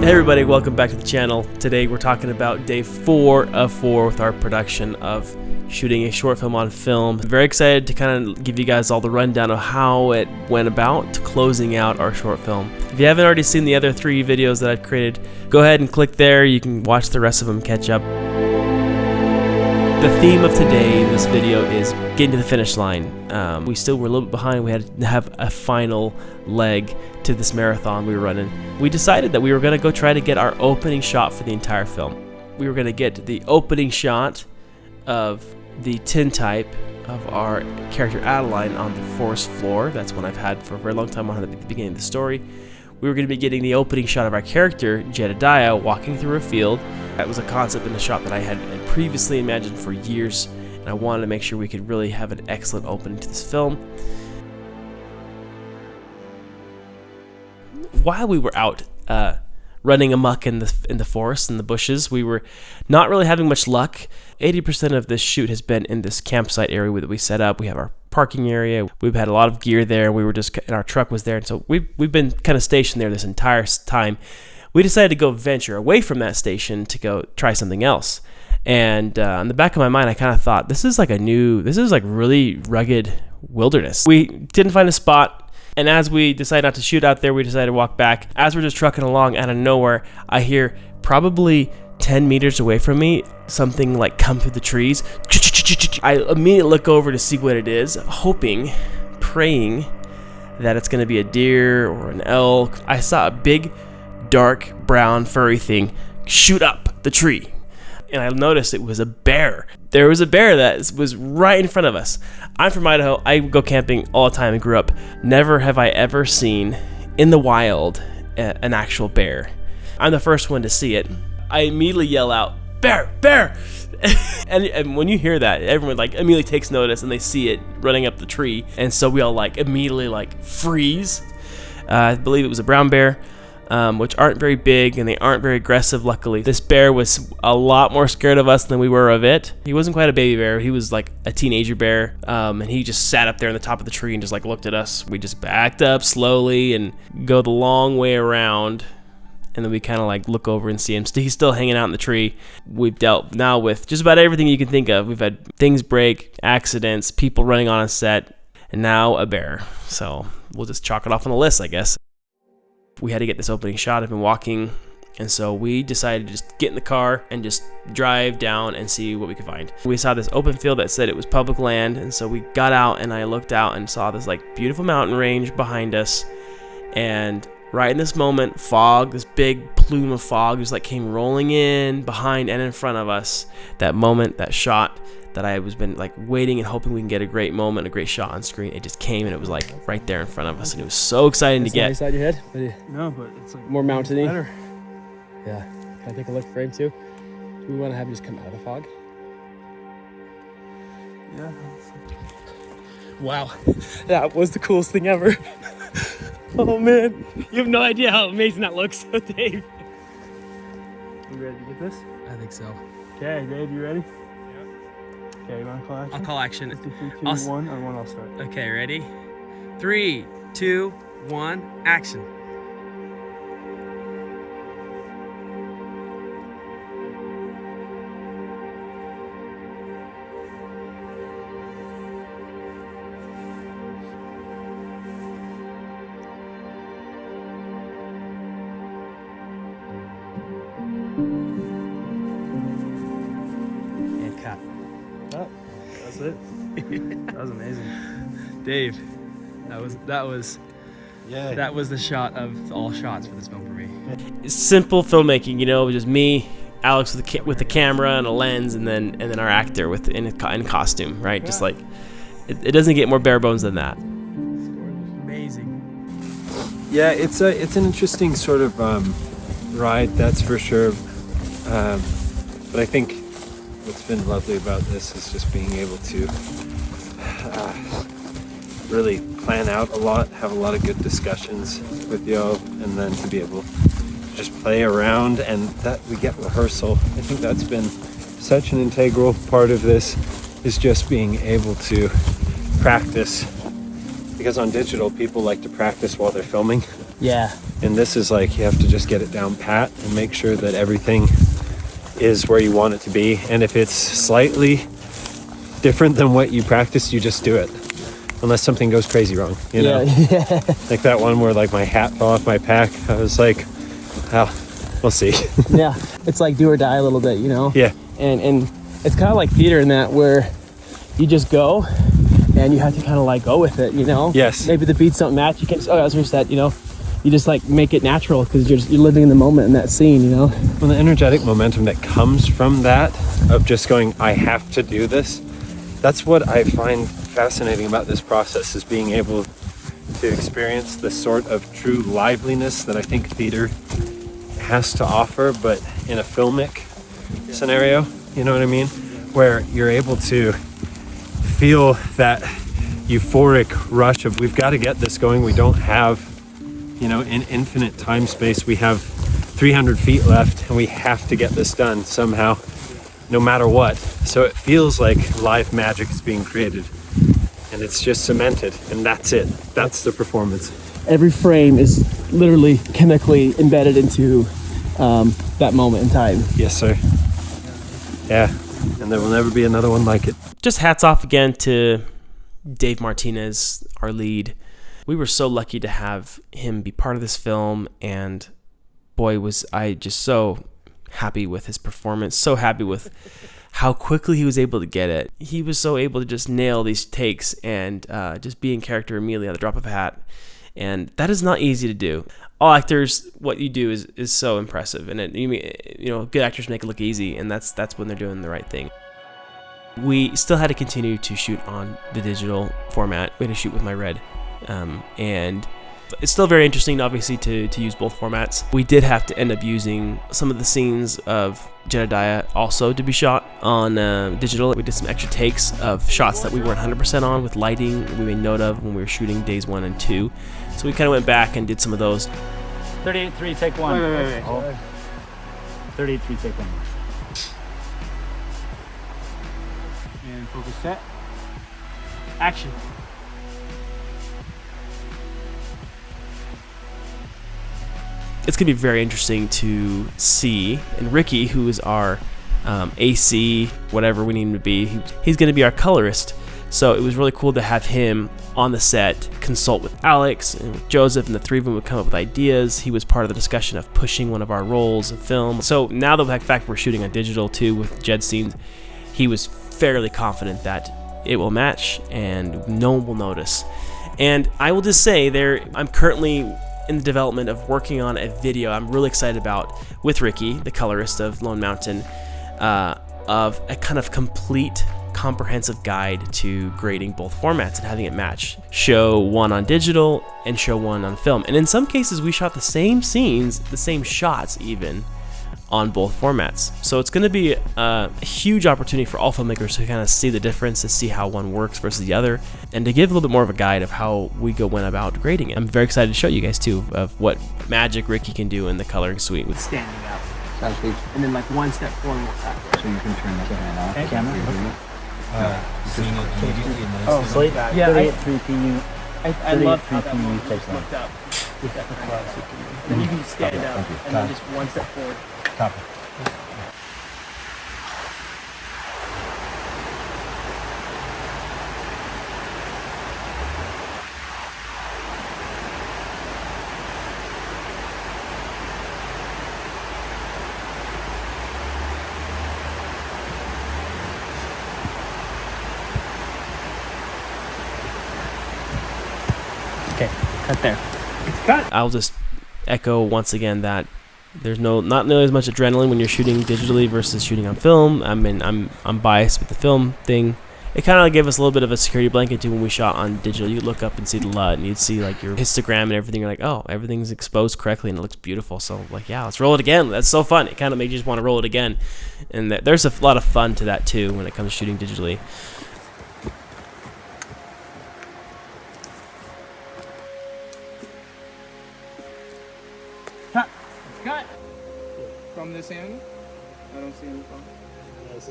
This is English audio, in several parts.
Hey everybody, welcome back to the channel. Today we're talking about day 4 of 4 with our production of shooting a short film on film. Very excited to kind of give you guys all the rundown of how it went about to closing out our short film. If you haven't already seen the other 3 videos that I've created, go ahead and click there. You can watch the rest of them, catch up. The theme of today in this video is getting to the finish line. We still were a little bit behind. We had to have a final leg to this marathon we were running. We decided that we were going to go try to get our opening shot for the entire film. We were going to get the opening shot of the tintype of our character Adeline on the forest floor. That's one I've had for a very long time on the beginning of the story. We were going to be getting the opening shot of our character, Jedediah, walking through a field. That was a concept in the shot that I had previously imagined for years, and I wanted to make sure we could really have an excellent opening to this film. While we were out running amok in the forest and the bushes, we were not really having much luck. 80% of this shoot has been in this campsite area that we set up. We have our parking area. We've had a lot of gear there. We were just, and our truck was there, and so we've been kind of stationed there this entire time. We decided to go venture away from that station to go try something else. And in the back of my mind, I kind of thought, this is like really rugged wilderness. We didn't find a spot. And as we decided not to shoot out there, we decided to walk back. As we're just trucking along, out of nowhere, I hear probably 10 meters away from me, something like come through the trees. I immediately look over to see what it is, hoping, praying that it's going to be a deer or an elk. I saw a big, dark, brown, furry thing shoot up the tree. And I noticed it was a bear. There was a bear that was right in front of us. I'm from Idaho. I go camping all the time and grew up. Never have I ever seen in the wild an actual bear. I'm the first one to see it. I immediately yell out, "Bear! Bear!" and when you hear that, everyone immediately takes notice and they see it running up the tree. And so we all immediately freeze. I believe it was a brown bear. Which aren't very big and they aren't very aggressive, luckily. This bear was a lot more scared of us than we were of it. He wasn't quite a baby bear, he was like a teenager bear, and he just sat up there on the top of the tree and just looked at us. We just backed up slowly and go the long way around, and then we kind of look over and see him. He's still hanging out in the tree. We've dealt now with just about everything you can think of. We've had things break, accidents, people running on a set, and now a bear. So we'll just chalk it off on the list, I guess. We had to get this opening shot. I've been walking, and so we decided to just get in the car and just drive down and see what we could find. We saw this open field that said it was public land, and so we got out and I looked out and saw this beautiful mountain range behind us, and right in this moment, fog, this big plume of fog just came rolling in behind and in front of us. That moment, that shot that I was been waiting and hoping we can get a great moment, a great shot on screen. It just came and it was right there in front of us, and it was so exciting to get. Inside your head? No, but it's more mountainy. Better. Yeah. Can I take a look frame too? Do we want to have you just come out of the fog? Yeah. Wow, that was the coolest thing ever. Oh man, you have no idea how amazing that looks, Dave. You ready to get this? I think so. Okay, Dave, you ready? Okay, you want to call action? I'll call action. 3, 2, 1, on 1 I'll start. Okay, ready? 3, 2, 1, action. And cut. Oh, that's it. That was amazing. Dave, that was the shot of all shots for this film for me. It's simple filmmaking, just me, Alex with the camera and a lens, and then our actor in costume, right? Just it doesn't get more bare bones than that. Amazing. Yeah, it's an interesting sort of ride, that's for sure. But I think what's been lovely about this is just being able to really plan out a lot, have a lot of good discussions with y'all, and then to be able to just play around and that we get rehearsal. I think that's been such an integral part of this, is just being able to practice, because on digital people like to practice while they're filming. Yeah. And this is like, you have to just get it down pat and make sure that everything is where you want it to be. And if it's slightly different than what you practiced, you just do it. Unless something goes crazy wrong, you know? Yeah. Like that one where like my hat fell off my pack. I was like, well, we'll see. Yeah, it's like do or die a little bit, you know? Yeah. And it's kind of like theater in that where you just go and you have to kind of like go with it, you know? Yes. Maybe the beats don't match. You can't just, oh, that's reset, you know? You just like make it natural because you're living in the moment in that scene, you know? Well, the energetic momentum that comes from that, of just going, I have to do this, that's what I find fascinating about this process, is being able to experience the sort of true liveliness that I think theater has to offer, but in a filmic scenario, you know what I mean? Where you're able to feel that euphoric rush of, we've got to get this going. We don't have, you know, in infinite time space, we have 300 feet left and we have to get this done somehow, no matter what. So it feels like live magic is being created and it's just cemented, and that's it. That's the performance. Every frame is literally chemically embedded into that moment in time. Yes, sir. Yeah, and there will never be another one like it. Just hats off again to Dave Martinez, our lead. We were so lucky to have him be part of this film, and boy, was I just so happy with his performance, so happy with how quickly he was able to get it. He was so able to just nail these takes and just be in character immediately at the drop of a hat, and that is not easy to do. All actors, what you do is so impressive, and good actors make it look easy, and that's when they're doing the right thing. We still had to continue to shoot on the digital format. We had to shoot with my Red. And it's still very interesting, obviously, to use both formats. We did have to end up using some of the scenes of Jedediah also to be shot on digital. We did some extra takes of shots that we weren't 100% on with lighting we made note of when we were shooting days 1 and 2. So we kind of went back and did some of those. 38-3, take one. Wait. Oh. 38-3, take one. And focus set. Action. It's going to be very interesting to see. And Ricky, who is our AC, whatever we need him to be, he's going to be our colorist. So it was really cool to have him on the set, consult with Alex and with Joseph, and the three of them would come up with ideas. He was part of the discussion of pushing one of our roles in film. So now the fact we're shooting on digital too with Jed's scenes, he was fairly confident that it will match and no one will notice. And I will just say I'm currently in the development of working on a video I'm really excited about with Ricky, the colorist of Lone Mountain, of a kind of complete comprehensive guide to grading both formats and having it match. Show one on digital and show one on film. And in some cases we shot the same scenes, the same shots even, on both formats. So it's going to be a huge opportunity for all filmmakers to kind of see the difference, to see how one works versus the other, and to give a little bit more of a guide of how we went about grading it. I'm very excited to show you guys too of what magic Ricky can do in the coloring suite. With Standing out. Sounds good. And then like one step forward, one backward. So you can turn the camera off. Okay. Camera? Seeing it immediately and then Oh, so yeah, 38-3 PU. I love how that 38-3 one PU takes looked one. up. With that classic. And then you can stand up Thank you. and then just one step forward. Copy. Okay, cut there. I'll just echo once again that there's not nearly as much adrenaline when you're shooting digitally versus shooting on film. I mean, I'm biased with the film thing. It kind of gave us a little bit of a security blanket too when we shot on digital. You'd look up and see the LUT, and you'd see like your histogram and everything. You're like, oh, everything's exposed correctly and it looks beautiful. So like, yeah, let's roll it again. That's so fun. It kind of made you just want to roll it again. And there's a lot of fun to that too when it comes to shooting digitally. Cut. From this angle? I don't see any problem.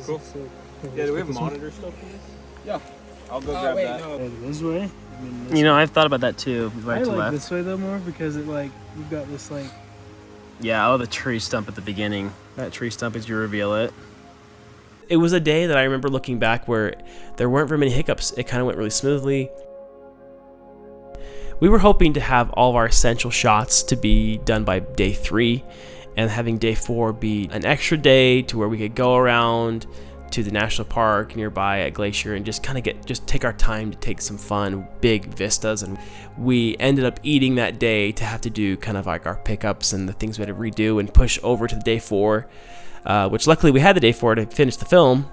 Cool. Yeah, do we have monitor stuff for this? Yeah. I'll go grab that. This way. You know, I've thought about that too. Right I to like left. this way though more because it like we've got this like. Yeah, oh, the tree stump at the beginning. That tree stump as you reveal it. It was a day that I remember looking back where there weren't very many hiccups. It kind of went really smoothly. We were hoping to have all of our essential shots to be done by day 3, and having day 4 be an extra day to where we could go around to the national park nearby at Glacier and just kind of take our time to take some fun big vistas. And we ended up eating that day to have to do kind of like our pickups and the things we had to redo and push over to the day 4, which luckily we had the day 4 to finish the film,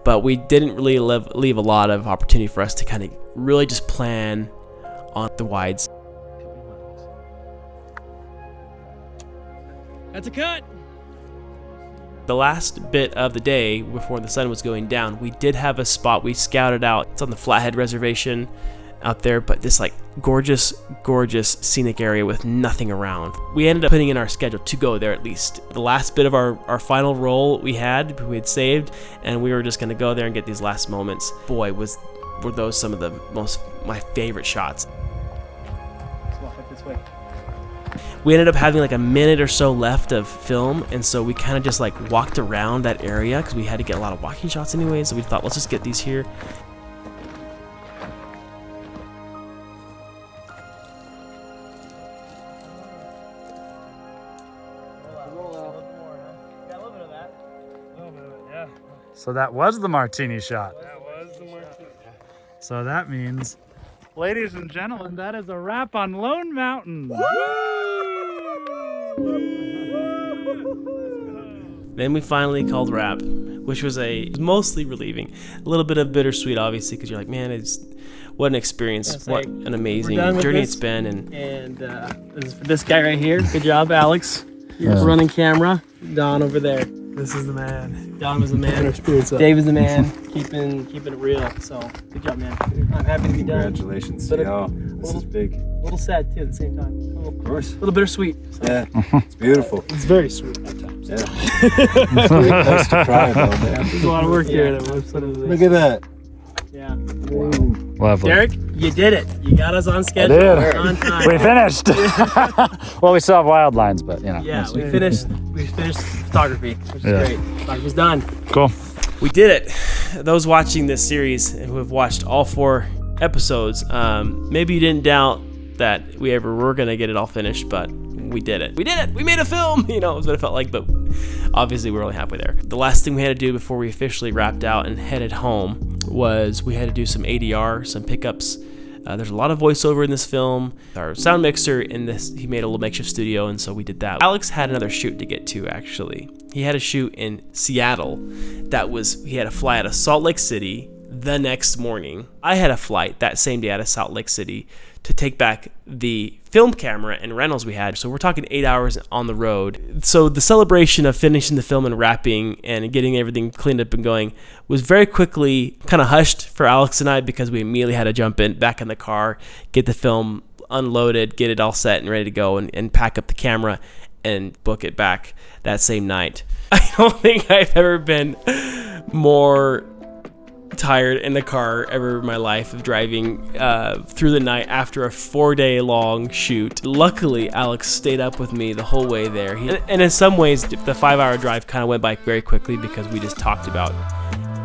but we didn't really leave a lot of opportunity for us to kind of really just plan on the wides. That's a cut. The last bit of the day before the sun was going down, we did have a spot we scouted out. It's on the Flathead Reservation out there, but this like gorgeous scenic area with nothing around. We ended up putting in our schedule to go there at least. The last bit of our final roll we had saved, and we were just gonna go there and get these last moments. Boy, were those some of my favorite shots. Let's walk up this way. We ended up having like a minute or so left of film, and so we kind of just like walked around that area because we had to get a lot of walking shots anyway, so we thought let's just get these here. So that was the martini shot. So that means, ladies and gentlemen, that is a wrap on Lone Mountain. Then we finally called wrap, which was mostly relieving. A little bit of bittersweet, obviously, because you're like, man, what an experience. Yes, what an amazing done with journey this. it's been. And this is for this guy right here. Good job, Alex. You're running camera. Don over there. This is the man. Don was the man. Dave is the man. Keeping it real. So good job, man. I'm happy to be done. Congratulations, But yo. This is big. A little sad too at the same time. Of course. A little bittersweet. So Yeah, it's beautiful. it's very sweet at times. Yeah. Nice to cry though, man. There's a lot of work here. Look Look at that. Yeah. Lovely. Derek, you did it. You got us on schedule. did. On time. We finished. Well, we still have wild lines, but you know. Yeah, we finished photography, which is Yeah. great. Photography's done. Cool. We did it. Those watching this series and who have watched all 4 episodes, maybe you didn't doubt that we ever were going to get it all finished, but we did it. We did it. We made a film. You know, it was what it felt like, but obviously we're only halfway there. The last thing we had to do before we officially wrapped out and headed home was we had to do some ADR, some pickups. There's a lot of voiceover in this film. Our sound mixer in this, he made a little makeshift studio, and so we did that. Alex had another shoot to get to, actually. He had a shoot in Seattle. He had a fly out of Salt Lake City the next morning. I had a flight that same day out of Salt Lake City to take back the film camera and rentals we had. So we're talking 8 hours on the road. So the celebration of finishing the film and wrapping and getting everything cleaned up and going was very quickly kind of hushed for Alex and I, because we immediately had to jump back in the car, get the film unloaded, get it all set and ready to go, and pack up the camera and book it back that same night. I don't think I've ever been more tired in the car ever in my life of driving through the night after a 4-day long shoot. Luckily, Alex stayed up with me the whole way there. And in some ways, the 5-hour drive kind of went by very quickly because we just talked about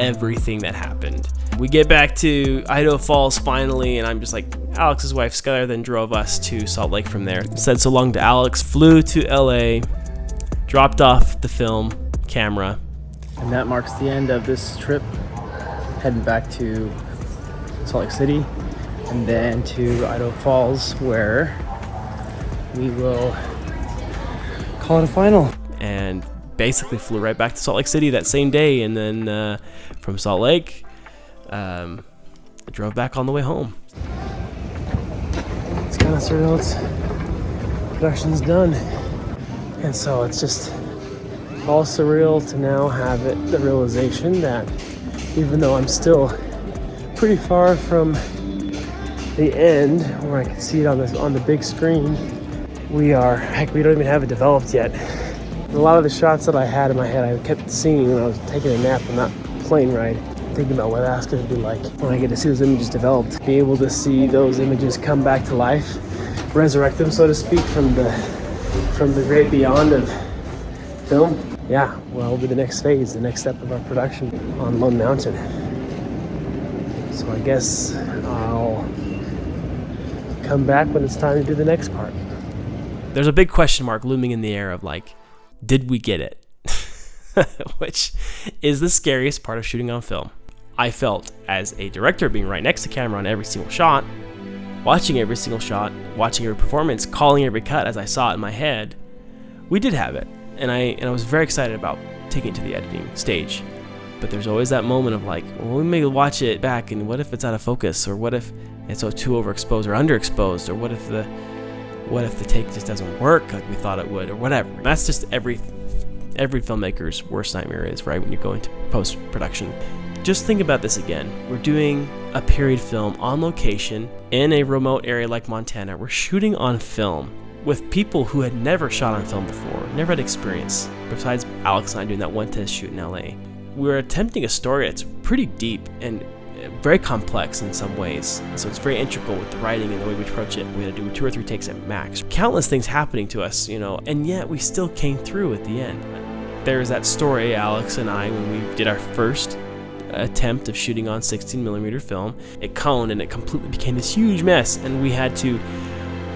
everything that happened. We get back to Idaho Falls finally, and I'm just like, Alex's wife Skylar then drove us to Salt Lake from there. Said so long to Alex, flew to LA, dropped off the film camera. And that marks the end of this trip. Heading back to Salt Lake City and then to Idaho Falls, where we will call it a final. And basically flew right back to Salt Lake City that same day, and then from Salt Lake, I drove back on the way home. It's kind of surreal. Production's done, and so it's just all surreal to now have the realization that even though I'm still pretty far from the end where I can see it on the big screen, we don't even have it developed yet. And a lot of the shots that I had in my head, I kept seeing when I was taking a nap on that plane ride. thinking about what that's going to be like when I get to see those images developed. Be able to see those images come back to life, resurrect them, so to speak, from the great beyond of film. Yeah, well, will be the next phase, the next step of our production on Lone Mountain. So I guess I'll come back when it's time to do the next part. There's a big question mark looming in the air of like, did we get it? Which is the scariest part of shooting on film. I felt as a director, being right next to camera on every single shot, watching every single shot, watching every performance, calling every cut as I saw it in my head, we did have it. And I was very excited about taking it to the editing stage. But there's always that moment of like, well, we may watch it back and what if it's out of focus, or what if it's too overexposed or underexposed, or what if the take just doesn't work like we thought it would, or whatever. That's just every filmmaker's worst nightmare is, right, when you go into post-production. Just think about this again. We're doing a period film on location in a remote area like Montana. We're shooting on film with people who had never shot on film before, never had experience, besides Alex and I doing that one test shoot in LA. We're attempting a story that's pretty deep and very complex in some ways, so it's very integral with the writing and the way we approach it. We had to do 2 or 3 takes at max. Countless things happening to us, and yet we still came through at the end. There's that story, Alex and I, when we did our first attempt of shooting on 16mm film, it coned and it completely became this huge mess, and we had to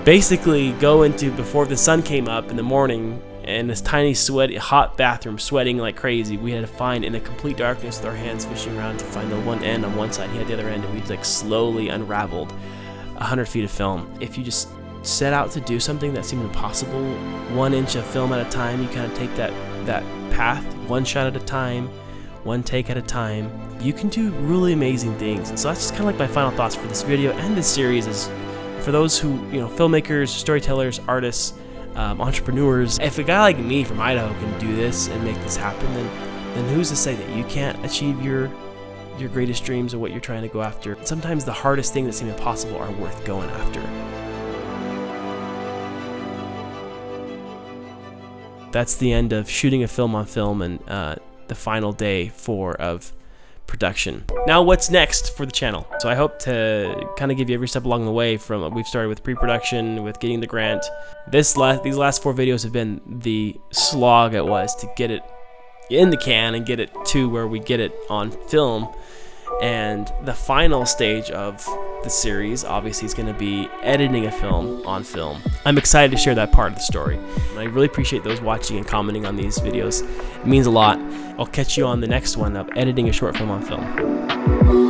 basically go into, before the sun came up in the morning, in this tiny sweaty hot bathroom, sweating like crazy. We had to find in the complete darkness with our hands fishing around to find the one end on one side, he had the other end, and we like slowly unraveled 100 feet of film. If you just set out to do something that seemed impossible, 1 inch of film at a time, you kind of take that path, 1 shot at a time, 1 take at a time, you can do really amazing things. And so that's just kind of like my final thoughts for this video and this series is for those who, filmmakers, storytellers, artists, entrepreneurs. If a guy like me from Idaho can do this and make this happen, then who's to say that you can't achieve your greatest dreams or what you're trying to go after? Sometimes the hardest things that seem impossible are worth going after. That's the end of shooting a film on film and the final day of production. Now what's next for the channel? So I hope to kind of give you every step along the way from we've started with pre-production, with getting the grant. These last 4 videos have been the slog it was to get it in the can and get it to where we get it on film. And the final stage of the series obviously is going to be editing a film on film. I'm excited to share that part of the story. And I really appreciate those watching and commenting on these videos. It means a lot. I'll catch you on the next one of editing a short film on film.